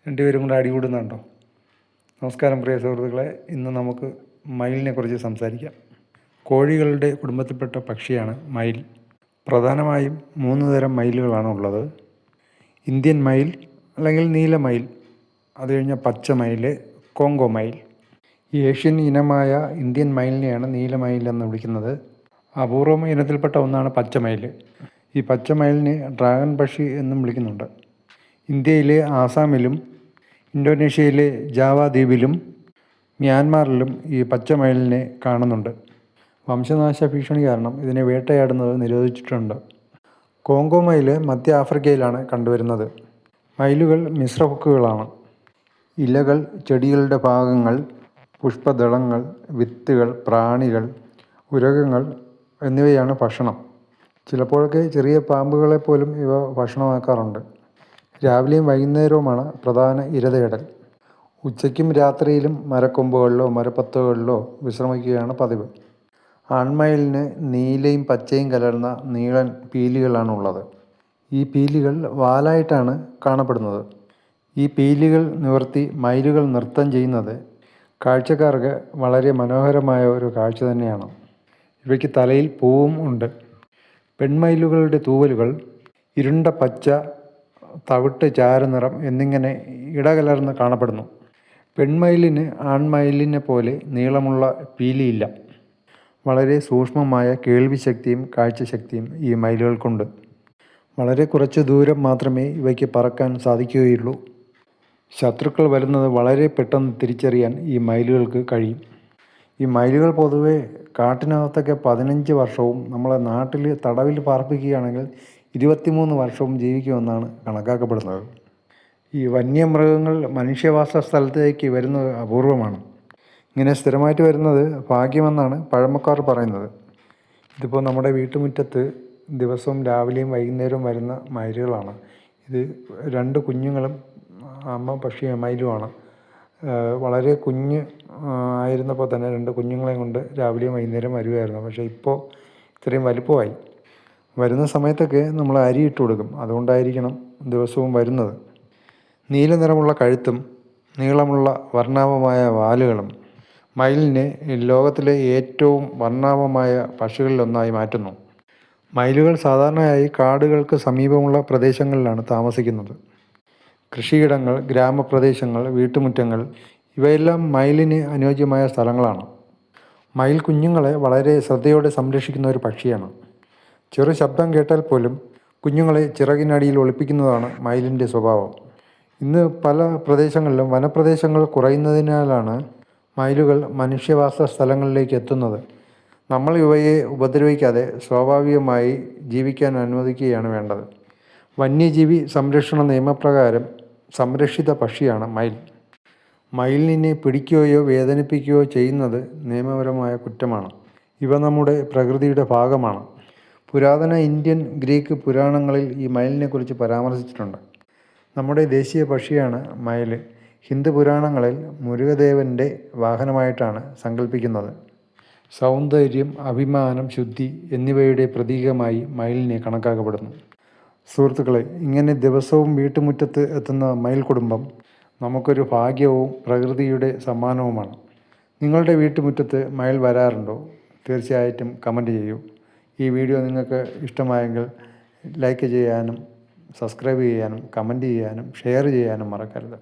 രണ്ടുപേരും കൂടെ അടികൂടുന്നുണ്ടോ? നമസ്കാരം പ്രിയ സുഹൃത്തുക്കളെ, ഇന്ന് നമുക്ക് മയിലിനെ കുറിച്ച് സംസാരിക്കാം. കോഴികളുടെ കുടുംബത്തിൽപ്പെട്ട പക്ഷിയാണ് മയിൽ. പ്രധാനമായും 3 തരം മയിലുകളാണ് ഉള്ളത്. ഇന്ത്യൻ മയിൽ അല്ലെങ്കിൽ നീലമയിൽ, അത് കഴിഞ്ഞാൽ പച്ച മയിൽ, കോങ്കോ മയിൽ. ഏഷ്യൻ ഇനമായ ഇന്ത്യൻ മയിലിനെയാണ് നീലമയിൽ എന്ന് വിളിക്കുന്നത്. അപൂർവം ഇനത്തിൽപ്പെട്ട ഒന്നാണ് പച്ചമയിൽ. ഈ പച്ചമയിലിനെ ഡ്രാഗൺ പക്ഷി എന്നും വിളിക്കുന്നുണ്ട്. ഇന്ത്യയിലെ ആസാമിലും ഇന്തോനേഷ്യയിലെ ജാവ ദ്വീപിലും മ്യാൻമാറിലും ഈ പച്ചമയിലിനെ കാണുന്നുണ്ട്. വംശനാശ ഭീഷണി കാരണം ഇതിനെ വേട്ടയാടുന്നത് നിരോധിച്ചിട്ടുണ്ട്. കോങ്കോ മയിൽ മധ്യ ആഫ്രിക്കയിലാണ് കണ്ടുവരുന്നത്. മയിലുകൾ മിശ്രഭുക്കുകളാണ്. ഇലകൾ, ചെടികളുടെ ഭാഗങ്ങൾ, പുഷ്പദളങ്ങൾ, വിത്തുകൾ, പ്രാണികൾ, ഉരകങ്ങൾ എന്നിവയാണ് ഭക്ഷണം. ചിലപ്പോഴൊക്കെ ചെറിയ പാമ്പുകളെ പോലും ഇവ ഭക്ഷണമാക്കാറുണ്ട്. രാവിലെയും വൈകുന്നേരവുമാണ് പ്രധാന ഇരതേടൽ. ഉച്ചയ്ക്കും രാത്രിയിലും മരക്കൊമ്പുകളിലോ മരപ്പത്തകളിലോ വിശ്രമിക്കുകയാണ് പതിവ്. ആൺമയിലിന് നീലയും പച്ചയും കലർന്ന നീളൻ പീലികളാണുള്ളത്. ഈ പീലികൾ വാലായിട്ടാണ് കാണപ്പെടുന്നത്. ഈ പീലികൾ നിവർത്തി മയിലുകൾ നൃത്തം ചെയ്യുന്നത് കാഴ്ചക്കാർക്ക് വളരെ മനോഹരമായ ഒരു കാഴ്ച തന്നെയാണ്. ഇവയ്ക്ക് തലയിൽ പൂവും ഉണ്ട്. പെൺമയിലുകളുടെ തൂവലുകൾ ഇരുണ്ട പച്ച, തവിട്ട് ചാരനിറം എന്നിങ്ങനെ ഇടകലർന്ന് കാണപ്പെടുന്നു. പെൺമയിലിന് ആൺമയിലിനെ പോലെ നീളമുള്ള പീലിയില്ല. വളരെ സൂക്ഷ്മമായ കേൾവിശക്തിയും കാഴ്ചശക്തിയും ഈ മയിലുകൾക്കുണ്ട്. വളരെ കുറച്ച് ദൂരം മാത്രമേ ഇവയ്ക്ക് പറക്കാൻ സാധിക്കുകയുള്ളൂ. ശത്രുക്കൾ വരുന്നത് വളരെ പെട്ടെന്ന് തിരിച്ചറിയാൻ ഈ മയിലുകൾക്ക് കഴിയും. ഈ മയിലുകൾ പൊതുവെ കാട്ടിനകത്തൊക്കെ 15 വർഷവും നമ്മളെ നാട്ടിൽ തടവിൽ പാർപ്പിക്കുകയാണെങ്കിൽ 23 വർഷവും ജീവിക്കുമെന്നാണ് കണക്കാക്കപ്പെടുന്നത്. ഈ വന്യമൃഗങ്ങൾ മനുഷ്യവാസ സ്ഥലത്തേക്ക് വരുന്നത് അപൂർവമാണ്. ഇങ്ങനെ സ്ഥിരമായിട്ട് വരുന്നത് ഭാഗ്യമെന്നാണ് പഴമക്കാർ പറയുന്നത്. ഇതിപ്പോൾ നമ്മുടെ വീട്ടുമുറ്റത്ത് ദിവസവും രാവിലെയും വൈകുന്നേരവും വരുന്ന മയിലുകളാണ്. ഇത് 2 കുഞ്ഞുങ്ങളും അമ്മ പക്ഷി മയിലുമാണ്. വളരെ കുഞ്ഞ് ആയിരുന്നപ്പോൾ തന്നെ 2 കുഞ്ഞുങ്ങളെയും കൊണ്ട് രാവിലെയും വൈകുന്നേരം വരുമായിരുന്നു. പക്ഷേ ഇപ്പോൾ ഇത്രയും വലുപ്പമായി. വരുന്ന സമയത്തൊക്കെ നമ്മൾ അരി ഇട്ട് കൊടുക്കും. അതുകൊണ്ടായിരിക്കണം ദിവസവും വരുന്നത്. നീല നിറമുള്ള കഴുത്തും നീളമുള്ള വർണ്ണാഭമായ വാലുകളും മയിലിനെ ലോകത്തിലെ ഏറ്റവും വർണ്ണാഭമായ പക്ഷികളിലൊന്നായി മാറ്റുന്നു. മയിലുകൾ സാധാരണയായി കാടുകൾക്ക് സമീപമുള്ള പ്രദേശങ്ങളിലാണ് താമസിക്കുന്നത്. കൃഷിയിടങ്ങൾ, ഗ്രാമപ്രദേശങ്ങൾ, വീട്ടുമുറ്റങ്ങൾ ഇവയെല്ലാം മയിലിന് അനുയോജ്യമായ സ്ഥലങ്ങളാണ്. മയിൽ കുഞ്ഞുങ്ങളെ വളരെ ശ്രദ്ധയോടെ സംരക്ഷിക്കുന്ന ഒരു പക്ഷിയാണ്. ചെറു ശബ്ദം കേട്ടാൽ പോലും കുഞ്ഞുങ്ങളെ ചിറകിനടിയിൽ ഒളിപ്പിക്കുന്നതാണ് മയിലിൻ്റെ സ്വഭാവം. ഇന്ന് പല പ്രദേശങ്ങളിലും വനപ്രദേശങ്ങൾ കുറയുന്നതിനാലാണ് മയിലുകൾ മനുഷ്യവാസ സ്ഥലങ്ങളിലേക്ക് എത്തുന്നത്. നമ്മൾ ഇവയെ ഉപദ്രവിക്കാതെ സ്വാഭാവികമായി ജീവിക്കാൻ അനുവദിക്കുകയാണ് വേണ്ടത്. വന്യജീവി സംരക്ഷണ നിയമപ്രകാരം സംരക്ഷിത പക്ഷിയാണ് മയിൽ. മയിലിനെ പിടിക്കുകയോ വേദനിപ്പിക്കുകയോ ചെയ്യുന്നത് നിയമപരമായ കുറ്റമാണ്. ഇവ നമ്മുടെ പ്രകൃതിയുടെ ഭാഗമാണ്. പുരാതന ഇന്ത്യൻ, ഗ്രീക്ക് പുരാണങ്ങളിൽ ഈ മയിലിനെക്കുറിച്ച് പരാമർശിച്ചിട്ടുണ്ട്. നമ്മുടെ ദേശീയ പക്ഷിയാണ് മയിൽ. ഹിന്ദു പുരാണങ്ങളിൽ മുരുകദേവൻ്റെ വാഹനമായിട്ടാണ് സങ്കല്പിക്കുന്നത്. സൗന്ദര്യം, അഭിമാനം, ശുദ്ധി എന്നിവയുടെ പ്രതീകമായി മയിലിനെ കണക്കാക്കപ്പെടുന്നു. സുഹൃത്തുക്കളെ, ഇങ്ങനെ ദിവസവും വീട്ടുമുറ്റത്ത് എത്തുന്ന മയിൽ കുടുംബം നമുക്കൊരു ഭാഗ്യവും പ്രകൃതിയുടെ സമ്മാനവുമാണ്. നിങ്ങളുടെ വീട്ടുമുറ്റത്ത് മയിൽ വരാറുണ്ടോ? തീർച്ചയായിട്ടും കമൻറ്റ് ചെയ്യൂ. ഈ വീഡിയോ നിങ്ങൾക്ക് ഇഷ്ടമായെങ്കിൽ ലൈക്ക് ചെയ്യാനും സബ്സ്ക്രൈബ് ചെയ്യാനും കമൻറ്റ് ചെയ്യാനും ഷെയർ ചെയ്യാനും മറക്കരുത്.